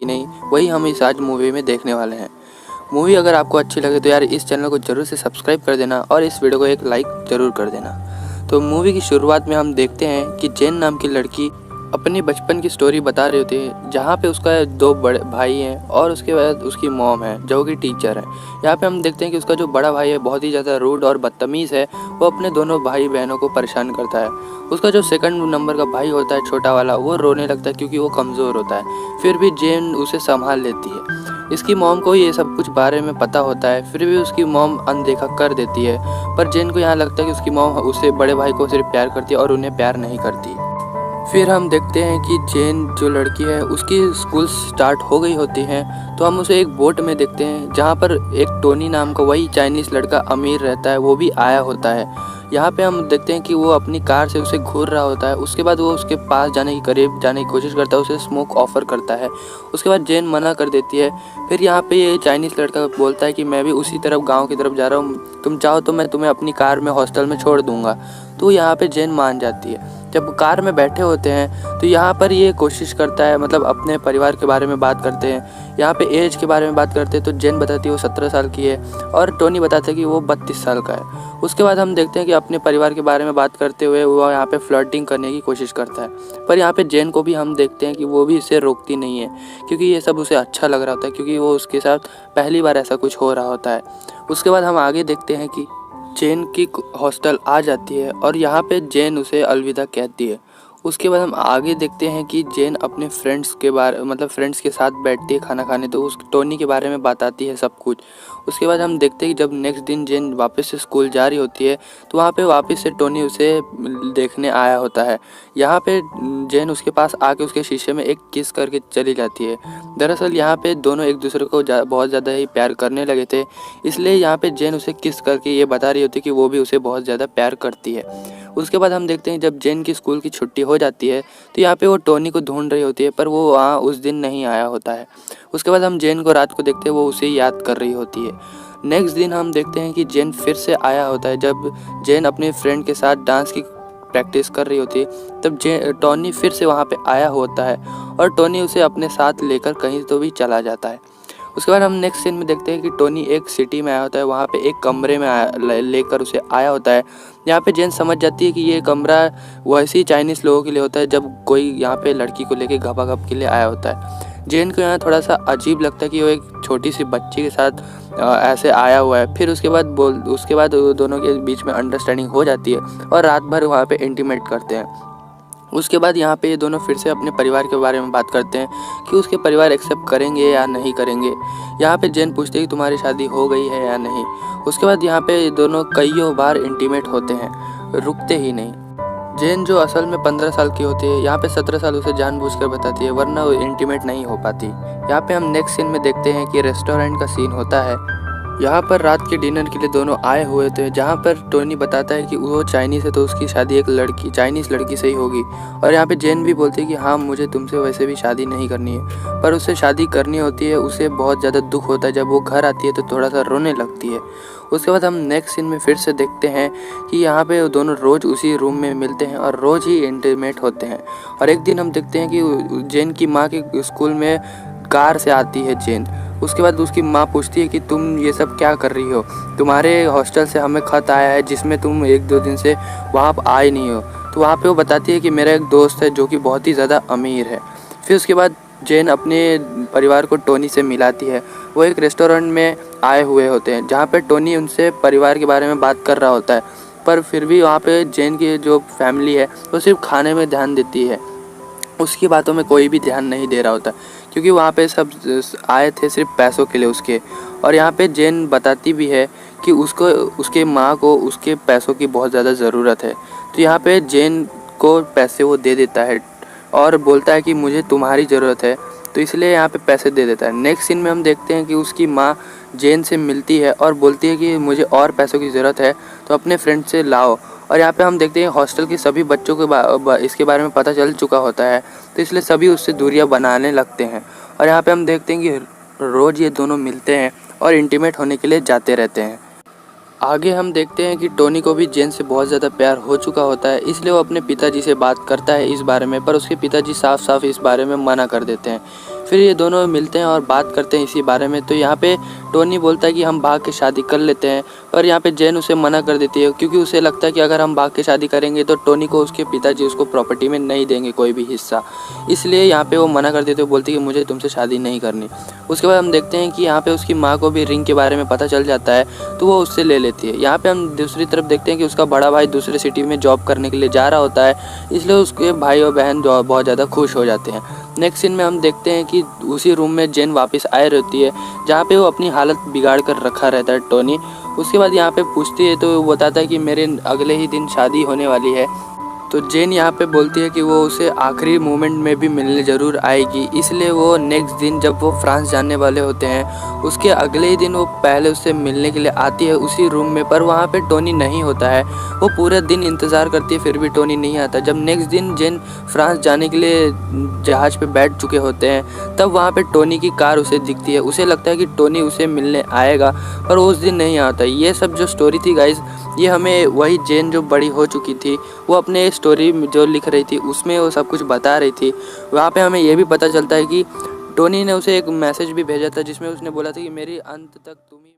कि नहीं, वही हम इस आज मूवी में देखने वाले हैं। मूवी अगर आपको अच्छी लगे तो यार इस चैनल को ज़रूर से सब्सक्राइब कर देना और इस वीडियो को एक लाइक ज़रूर कर देना। तो मूवी की शुरुआत में हम देखते हैं कि जेन नाम की लड़की अपनी बचपन की स्टोरी बता रही होती है, जहाँ पे उसका 2 बड़े भाई हैं और उसके बाद उसकी मॉम है जो कि टीचर है। यहाँ पे हम देखते हैं कि उसका जो बड़ा भाई है बहुत ही ज़्यादा रूड और बदतमीज़ है, वो अपने दोनों भाई बहनों को परेशान करता है। उसका जो सेकंड नंबर का भाई होता है छोटा वाला, वो रोने लगता है क्योंकि वो कमज़ोर होता है, फिर भी जेन उसे संभाल लेती है। इसकी मॉम को ये सब कुछ बारे में पता होता है, फिर भी उसकी मॉम अनदेखा कर देती है। पर जेन को यहाँ लगता है कि उसकी मॉम उससे बड़े भाई को सिर्फ प्यार करती है और उन्हें प्यार नहीं करती। फिर हम देखते हैं कि जेन जो लड़की है उसकी स्कूल स्टार्ट हो गई होती है, तो हम उसे एक बोट में देखते हैं जहाँ पर एक टोनी नाम का वही चाइनीज़ लड़का अमीर रहता है, वो भी आया होता है। यहाँ पे हम देखते हैं कि वो अपनी कार से उसे घूर रहा होता है। उसके बाद वो उसके पास जाने की करीब जाने की कोशिश करता है, उसे स्मोक ऑफर करता है। उसके बाद जेन मना कर देती है। फिर यहाँ पे ये चाइनीज़ लड़का बोलता है कि मैं भी उसी तरफ गाँव की तरफ जा रहा हूँ, तुम चाहो तो मैं तुम्हें अपनी कार में हॉस्टल में छोड़ दूँगा। तो यहाँ पे जेन मान जाती है। जब कार में बैठे होते हैं तो यहाँ पर ये कोशिश करता है, मतलब अपने परिवार के बारे में बात करते हैं। यहाँ पे एज के बारे में बात करते हैं तो जेन बताती है वो 17 साल की है और टोनी बताता है कि वो 32 साल का है। उसके बाद हम देखते हैं कि अपने परिवार के बारे में बात करते हुए वो यहाँ पे फ्लर्टिंग करने की कोशिश करता है, पर यहाँ पे जेन को भी हम देखते हैं कि वो भी इसे रोकती नहीं है, क्योंकि ये सब उसे अच्छा लग रहा होता है, क्योंकि वो उसके साथ पहली बार ऐसा कुछ हो रहा होता है। उसके बाद हम आगे देखते हैं कि जेन की हॉस्टल आ जाती है और यहाँ पे जेन उसे अलविदा कहती है। उसके बाद हम आगे देखते हैं कि जेन अपने फ्रेंड्स के बारे मतलब फ्रेंड्स के साथ बैठती है खाना खाने, तो उस टोनी के बारे में बताती है सब कुछ। उसके बाद हम देखते हैं कि जब नेक्स्ट दिन जेन वापस से स्कूल जा रही होती है तो वहाँ पे वापस से टोनी उसे देखने आया होता है। यहाँ पे जेन उसके पास आके उसके शीशे में एक किस करके चली जाती है। दरअसल यहाँ पे दोनों एक दूसरे को बहुत ज़्यादा ही प्यार करने लगे थे, इसलिए यहाँ पे जेन उसे किस करके ये बता रही होती है कि वो भी उसे बहुत ज़्यादा प्यार करती है। उसके बाद हम देखते हैं जब जेन की स्कूल की छुट्टी हो जाती है तो यहाँ पे वो टोनी को ढूंढ रही होती है, पर वो वहाँ उस दिन नहीं आया होता है। उसके बाद हम जेन को रात को देखते हैं, वो उसे याद कर रही होती है। नेक्स्ट दिन हम देखते हैं कि जेन फिर से आया होता है। जब जेन अपने फ्रेंड के साथ डांस की प्रैक्टिस कर रही होती है तब टोनी फिर से वहाँ पे आया होता है और टोनी उसे अपने साथ लेकर कहीं तो भी चला जाता है। उसके बाद हम नेक्स्ट सीन में देखते हैं कि टोनी एक सिटी में आया होता है, वहाँ पे एक कमरे में लेकर उसे आया होता है। यहाँ पे जेन समझ जाती है कि ये कमरा वैसे ही चाइनीज़ लोगों के लिए होता है जब कोई यहाँ पे लड़की को लेके गपागप के लिए आया होता है। जेन को यहाँ थोड़ा सा अजीब लगता है कि वो एक छोटी सी बच्ची के साथ ऐसे आया हुआ है। फिर उसके बाद दोनों के बीच में अंडरस्टैंडिंग हो जाती है और रात भर वहाँ पे इंटीमेट करते हैं। उसके बाद यहाँ पे ये दोनों फिर से अपने परिवार के बारे में बात करते हैं कि उसके परिवार एक्सेप्ट करेंगे या नहीं करेंगे। यहाँ पे जेन पूछते हैं कि तुम्हारी शादी हो गई है या नहीं। उसके बाद यहाँ पे ये दोनों कईयों बार इंटीमेट होते हैं, रुकते ही नहीं। जेन जो असल में 15 साल की होती है, यहाँ पे 17 साल उसे जानबूझकर बताती है, वरना वो इंटीमेट नहीं हो पाती। यहाँ पे हम नेक्स्ट सीन में देखते हैं कि रेस्टोरेंट का सीन होता है। यहाँ पर रात के डिनर के लिए दोनों आए हुए थे, जहाँ पर टोनी बताता है कि वो चाइनीज़ है तो उसकी शादी एक चाइनीज़ लड़की से ही होगी। और यहाँ पे जेन भी बोलती है कि हाँ, मुझे तुमसे वैसे भी शादी नहीं करनी है, पर उससे शादी करनी होती है। उसे बहुत ज़्यादा दुख होता है, जब वो घर आती है तो थोड़ा सा रोने लगती है। उसके बाद हम नेक्स्ट सीन में फिर से देखते हैं कि यहाँ पे वो दोनों रोज़ उसी रूम में मिलते हैं और रोज़ ही इंटीमेट होते हैं। और एक दिन हम देखते हैं कि जेन की माँ के स्कूल में कार से आती है जेन। उसके बाद उसकी माँ पूछती है कि तुम ये सब क्या कर रही हो, तुम्हारे हॉस्टल से हमें ख़त आया है जिसमें तुम 1-2 दिन से वहाँ आए नहीं हो। तो वहाँ पे वो बताती है कि मेरा एक दोस्त है जो कि बहुत ही ज़्यादा अमीर है। फिर उसके बाद जेन अपने परिवार को टोनी से मिलाती है। वो एक रेस्टोरेंट में आए हुए होते हैं जहाँ पे टोनी उनसे परिवार के बारे में बात कर रहा होता है, पर फिर भी वहाँ पे जेन की जो फैमिली है वो सिर्फ खाने में ध्यान देती है, उसकी बातों में कोई भी ध्यान नहीं दे रहा होता, क्योंकि वहाँ पे सब आए थे सिर्फ पैसों के लिए उसके। और यहाँ पे जेन बताती भी है कि उसको उसके माँ को उसके पैसों की बहुत ज़्यादा ज़रूरत है। तो यहाँ पे जेन को पैसे वो दे देता है और बोलता है कि मुझे तुम्हारी ज़रूरत है, तो इसलिए यहाँ पे पैसे दे देता है। नेक्स्ट सीन में हम देखते हैं कि उसकी माँ जेन से मिलती है और बोलती है कि मुझे और पैसों की ज़रूरत है तो अपने फ्रेंड से लाओ। और यहाँ पे हम देखते हैं हॉस्टल के सभी बच्चों को इसके बारे में पता चल चुका होता है, तो इसलिए सभी उससे दूरियां बनाने लगते हैं। और यहाँ पे हम देखते हैं कि रोज़ ये दोनों मिलते हैं और इंटीमेट होने के लिए जाते रहते हैं। आगे हम देखते हैं कि टोनी को भी जेन से बहुत ज़्यादा प्यार हो चुका होता है, इसलिए वो अपने पिताजी से बात करता है इस बारे में, पर उसके पिताजी साफ साफ इस बारे में मना कर देते हैं। फिर ये दोनों मिलते हैं और बात करते हैं इसी बारे में। तो यहाँ पे टोनी बोलता है कि हम भाग के शादी कर लेते हैं, और यहाँ पे जेन उसे मना कर देती है, क्योंकि उसे लगता है कि अगर हम भाग के शादी करेंगे तो टोनी को उसके पिताजी उसको प्रॉपर्टी में नहीं देंगे कोई भी हिस्सा, इसलिए यहाँ पे वो मना कर देते हैं, बोलती है कि मुझे तुमसे शादी नहीं करनी। उसके बाद हम देखते हैं कि यहाँ पे उसकी माँ को भी रिंग के बारे में पता चल जाता है, तो वो उससे ले लेती है। यहाँ पे हम दूसरी तरफ देखते हैं कि उसका बड़ा भाई दूसरे सिटी में जॉब करने के लिए जा रहा होता है, इसलिए उसके भाई और बहन बहुत ज़्यादा खुश हो जाते हैं। नेक्स्ट सीन में हम देखते हैं कि उसी रूम में जेन वापस आए रहती है, जहाँ पे वो अपनी हालत बिगाड़ कर रखा रहता है टोनी। उसके बाद यहाँ पे पूछती है तो वो बताता है कि मेरे अगले ही दिन शादी होने वाली है। तो जेन यहाँ पे बोलती है कि वो उसे आखिरी मोमेंट में भी मिलने ज़रूर आएगी, इसलिए वो नेक्स्ट दिन जब वो फ्रांस जाने वाले होते हैं उसके अगले ही दिन वो पहले उससे मिलने के लिए आती है उसी रूम में, पर वहाँ पे टोनी नहीं होता है। वो पूरे दिन इंतज़ार करती है फिर भी टोनी नहीं आता। जब नेक्स्ट दिन जेन फ्रांस जाने के लिए जहाज़ पे बैठ चुके होते हैं तब वहाँ पे टोनी की कार उसे दिखती है। उसे लगता है कि टोनी उसे मिलने आएगा, पर उस दिन नहीं आता। ये सब जो स्टोरी थी गाइस, ये हमें वही जेन जो बड़ी हो चुकी थी वो अपने स्टोरी जो लिख रही थी उसमें वो सब कुछ बता रही थी। वहाँ पे हमें ये भी पता चलता है कि टोनी ने उसे एक मैसेज भी भेजा था जिसमें उसने बोला था कि मेरी अंत तक तुम ही